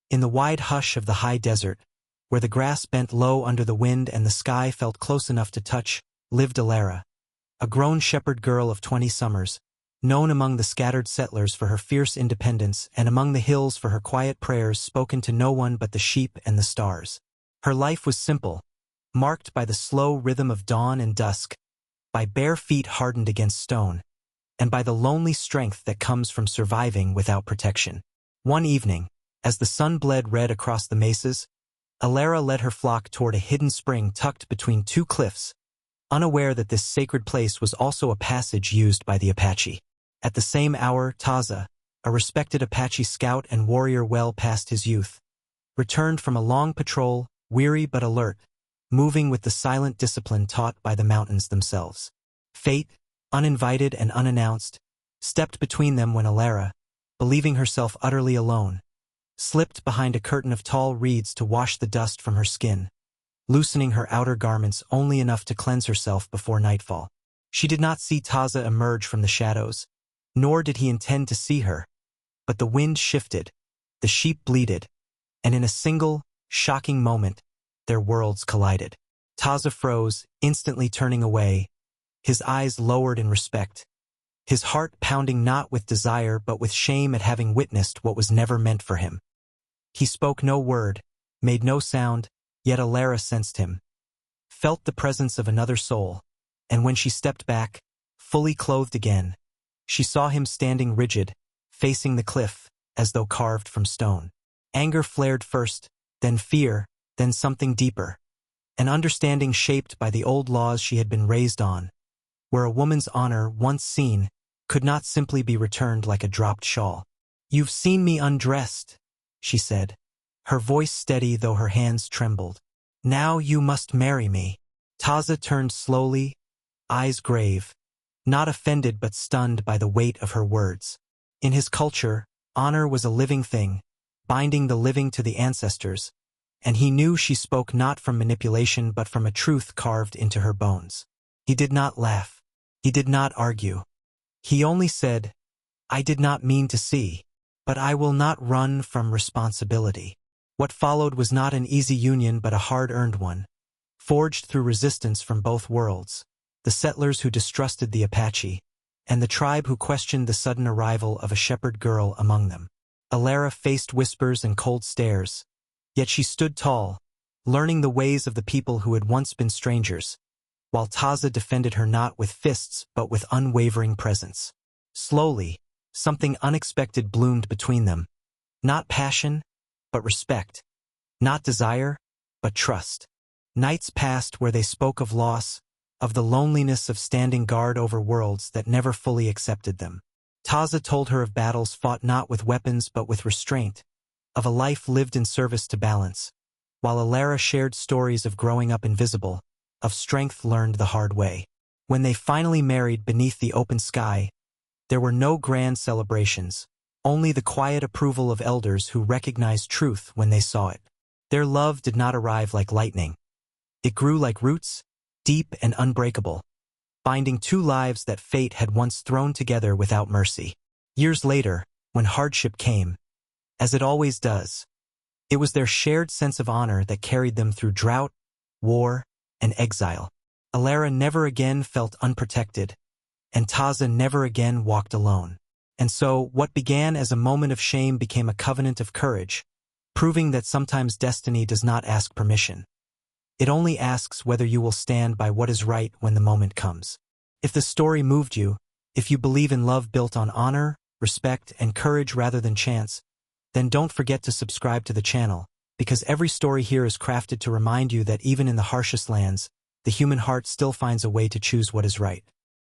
In the wide hush of the high desert, where the grass bent low under the wind and the sky felt close enough to touch, lived Alara, a grown shepherd girl of 20 summers, known among the scattered settlers for her fierce independence and among the hills for her quiet prayers spoken to no one but the sheep and the stars. Her life was simple, marked by the slow rhythm of dawn and dusk, by bare feet hardened against stone, and by the lonely strength that comes from surviving without protection. One evening, as the sun bled red across the mesas, Alara led her flock toward a hidden spring tucked between two cliffs, unaware that this sacred place was also a passage used by the Apache. At the same hour, Taza, a respected Apache scout and warrior well past his youth, returned from a long patrol, weary but alert, moving with the silent discipline taught by the mountains themselves. Fate, uninvited and unannounced, stepped between them when Alara, believing herself utterly alone, slipped behind a curtain of tall reeds to wash the dust from her skin, loosening her outer garments only enough to cleanse herself before nightfall. She did not see Taza emerge from the shadows, nor did he intend to see her, but the wind shifted, the sheep bleated, and in a single, shocking moment, their worlds collided. Taza froze, instantly turning away, his eyes lowered in respect, his heart pounding not with desire but with shame at having witnessed what was never meant for him. He spoke no word, made no sound, yet Alara sensed him, felt the presence of another soul, and when she stepped back, fully clothed again, she saw him standing rigid, facing the cliff, as though carved from stone. Anger flared first, then fear, then something deeper, an understanding shaped by the old laws she had been raised on, where a woman's honor, once seen, could not simply be returned like a dropped shawl. "You've seen me undressed," she said, her voice steady though her hands trembled. "Now you must marry me." Taza turned slowly, eyes grave, not offended but stunned by the weight of her words. In his culture, honor was a living thing, binding the living to the ancestors, and he knew she spoke not from manipulation but from a truth carved into her bones. He did not laugh. He did not argue. He only said, "I did not mean to see, but I will not run from responsibility." What followed was not an easy union but a hard-earned one, forged through resistance from both worlds, the settlers who distrusted the Apache, and the tribe who questioned the sudden arrival of a shepherd girl among them. Alara faced whispers and cold stares, yet she stood tall, learning the ways of the people who had once been strangers, while Taza defended her not with fists but with unwavering presence. Slowly, something unexpected bloomed between them, not passion, but respect, not desire, but trust. Nights passed where they spoke of loss, of the loneliness of standing guard over worlds that never fully accepted them. Taza told her of battles fought not with weapons but with restraint, of a life lived in service to balance, while Alara shared stories of growing up invisible, of strength learned the hard way. When they finally married beneath the open sky, there were no grand celebrations, only the quiet approval of elders who recognized truth when they saw it. Their love did not arrive like lightning. It grew like roots, deep and unbreakable, binding two lives that fate had once thrown together without mercy. Years later, when hardship came, as it always does, it was their shared sense of honor that carried them through drought, war, and exile. Alara never again felt unprotected, and Taza never again walked alone. And so, what began as a moment of shame became a covenant of courage, proving that sometimes destiny does not ask permission. It only asks whether you will stand by what is right when the moment comes. If the story moved you, if you believe in love built on honor, respect, and courage rather than chance, then don't forget to subscribe to the channel, because every story here is crafted to remind you that even in the harshest lands, the human heart still finds a way to choose what is right.